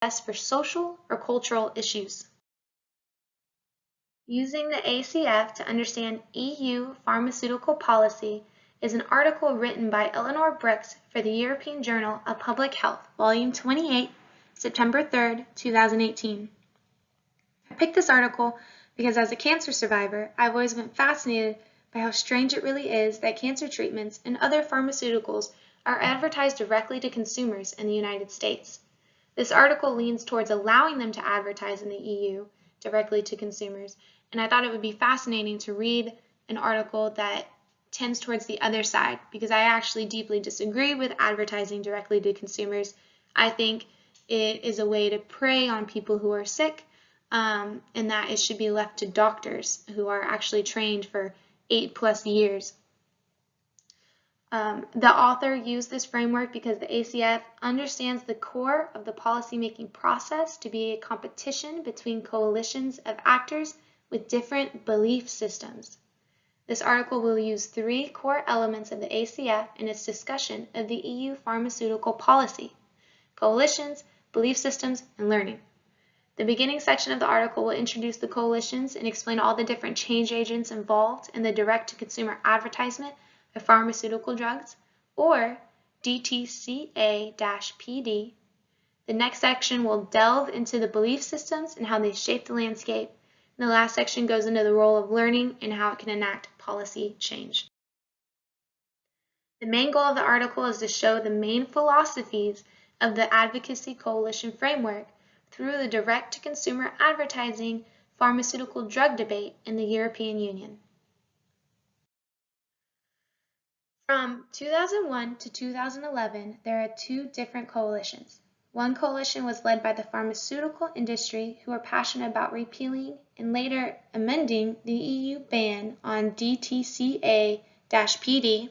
best for social or cultural issues. Using the ACF to understand EU pharmaceutical policy is an article written by Eleanor Brooks for the European Journal of Public Health, Volume 28, September 3, 2018. I picked this article because as a cancer survivor, I've always been fascinated by how strange it really is that cancer treatments and other pharmaceuticals are advertised directly to consumers in the United States. This article leans towards allowing them to advertise in the EU directly to consumers, and I thought it would be fascinating to read an article that tends towards the other side, because I actually deeply disagree with advertising directly to consumers. I think it is a way to prey on people who are sick, and that it should be left to doctors who are actually trained for 8+ years. The author used this framework because the ACF understands the core of the policymaking process to be a competition between coalitions of actors with different belief systems. This article will use 3 core elements of the ACF in its discussion of the EU pharmaceutical policy: coalitions, belief systems, and learning. The beginning section of the article will introduce the coalitions and explain all the different change agents involved in the direct-to-consumer advertisement of pharmaceutical drugs, or DTCA-PD. The next section will delve into the belief systems and how they shape the landscape. And the last section goes into the role of learning and how it can enact policy change. The main goal of the article is to show the main philosophies of the Advocacy Coalition framework through the direct-to-consumer advertising pharmaceutical drug debate in the European Union. From 2001 to 2011, there are 2 different coalitions. One coalition was led by the pharmaceutical industry, who were passionate about repealing and later amending the EU ban on DTCA-PD,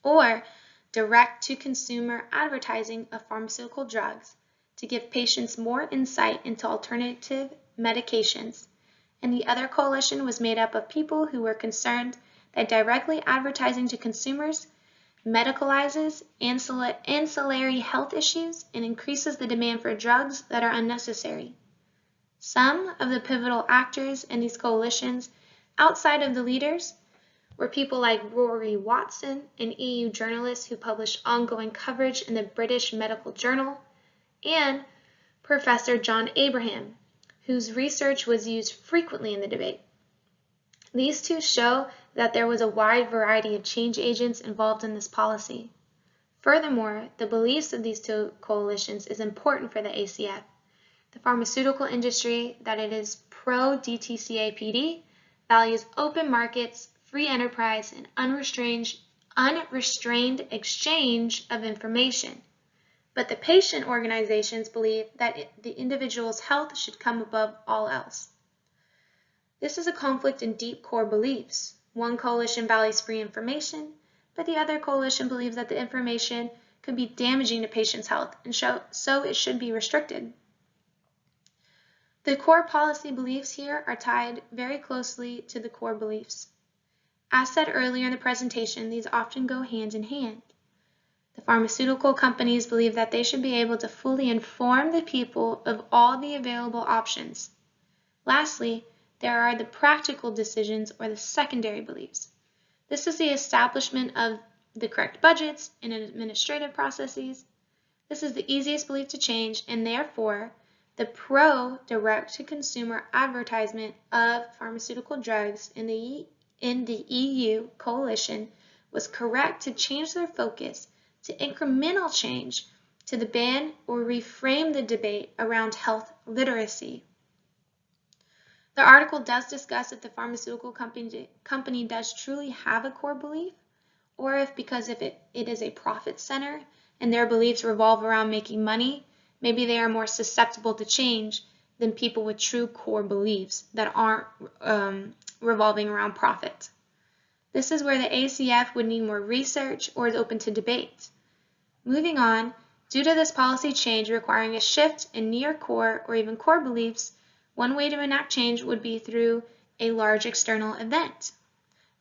or direct-to-consumer advertising of pharmaceutical drugs, to give patients more insight into alternative medications. And the other coalition was made up of people who were concerned that directly advertising to consumers medicalizes ancillary health issues and increases the demand for drugs that are unnecessary. Some of the pivotal actors in these coalitions, outside of the leaders, were people like Rory Watson, an EU journalist who published ongoing coverage in the British Medical Journal, and Professor John Abraham, whose research was used frequently in the debate. These 2 show that there was a wide variety of change agents involved in this policy. Furthermore, the beliefs of these 2 coalitions is important for the ACF. The pharmaceutical industry, that it is pro-DTCA-PD, values open markets, free enterprise, and unrestrained exchange of information. But the patient organizations believe that the individual's health should come above all else. This is a conflict in deep core beliefs. One coalition values free information, but the other coalition believes that the information could be damaging to patients' health, and so it should be restricted. The core policy beliefs here are tied very closely to the core beliefs. As said earlier in the presentation, these often go hand in hand. The pharmaceutical companies believe that they should be able to fully inform the people of all the available options. Lastly, there are the practical decisions, or the secondary beliefs. This is the establishment of the correct budgets and administrative processes. This is the easiest belief to change, and therefore, the pro-direct-to-consumer advertisement of pharmaceutical drugs in the EU coalition was correct to change their focus to incremental change to the ban or reframe the debate around health literacy. The article does discuss if the pharmaceutical company does truly have a core belief, or if because it is a profit center and their beliefs revolve around making money, maybe they are more susceptible to change than people with true core beliefs that aren't revolving around profit. This is where the ACF would need more research or is open to debate. Moving on, due to this policy change requiring a shift in near core or even core beliefs, one way to enact change would be through a large external event.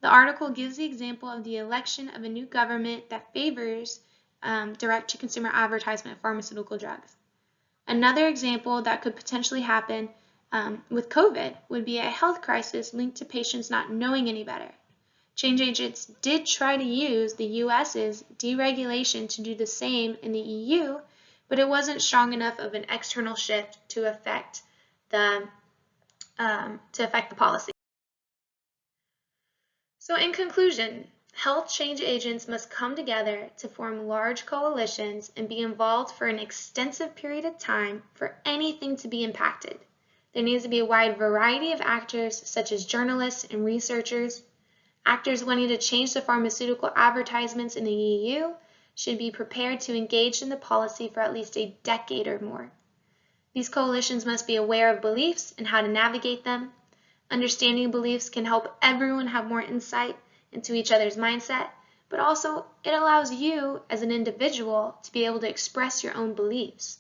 The article gives the example of the election of a new government that favors direct-to-consumer advertisement of pharmaceutical drugs. Another example that could potentially happen with COVID would be a health crisis linked to patients not knowing any better. Change agents did try to use the US's deregulation to do the same in the EU, but it wasn't strong enough of an external shift to affect the policy. So in conclusion, health change agents must come together to form large coalitions and be involved for an extensive period of time for anything to be impacted. There needs to be a wide variety of actors, such as journalists and researchers. Actors wanting to change the pharmaceutical advertisements in the EU should be prepared to engage in the policy for at least a decade or more. These coalitions must be aware of beliefs and how to navigate them. Understanding beliefs can help everyone have more insight into each other's mindset, but also it allows you as an individual to be able to express your own beliefs.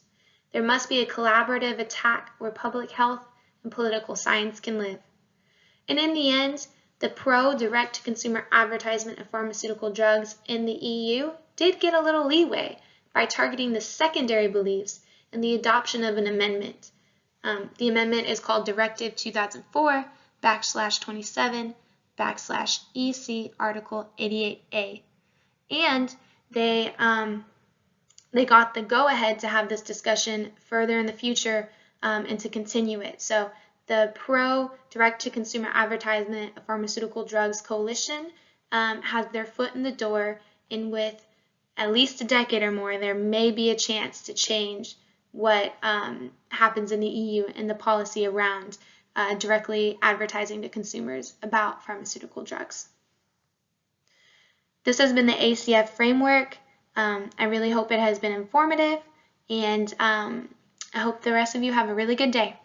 There must be a collaborative attack where public health and political science can live. And in the end, the pro-direct-to-consumer advertisement of pharmaceutical drugs in the EU did get a little leeway by targeting the secondary beliefs and the adoption of an amendment. The amendment is called Directive 2004/27/EC Article 88A. And they got the go-ahead to have this discussion further in the future and to continue it. So the Pro-Direct-to-Consumer Advertisement of Pharmaceutical Drugs Coalition has their foot in the door, and with at least a decade or more, there may be a chance to change what happens in the EU and the policy around directly advertising to consumers about pharmaceutical drugs. This has been the ACF framework. I really hope it has been informative, and I hope the rest of you have a really good day.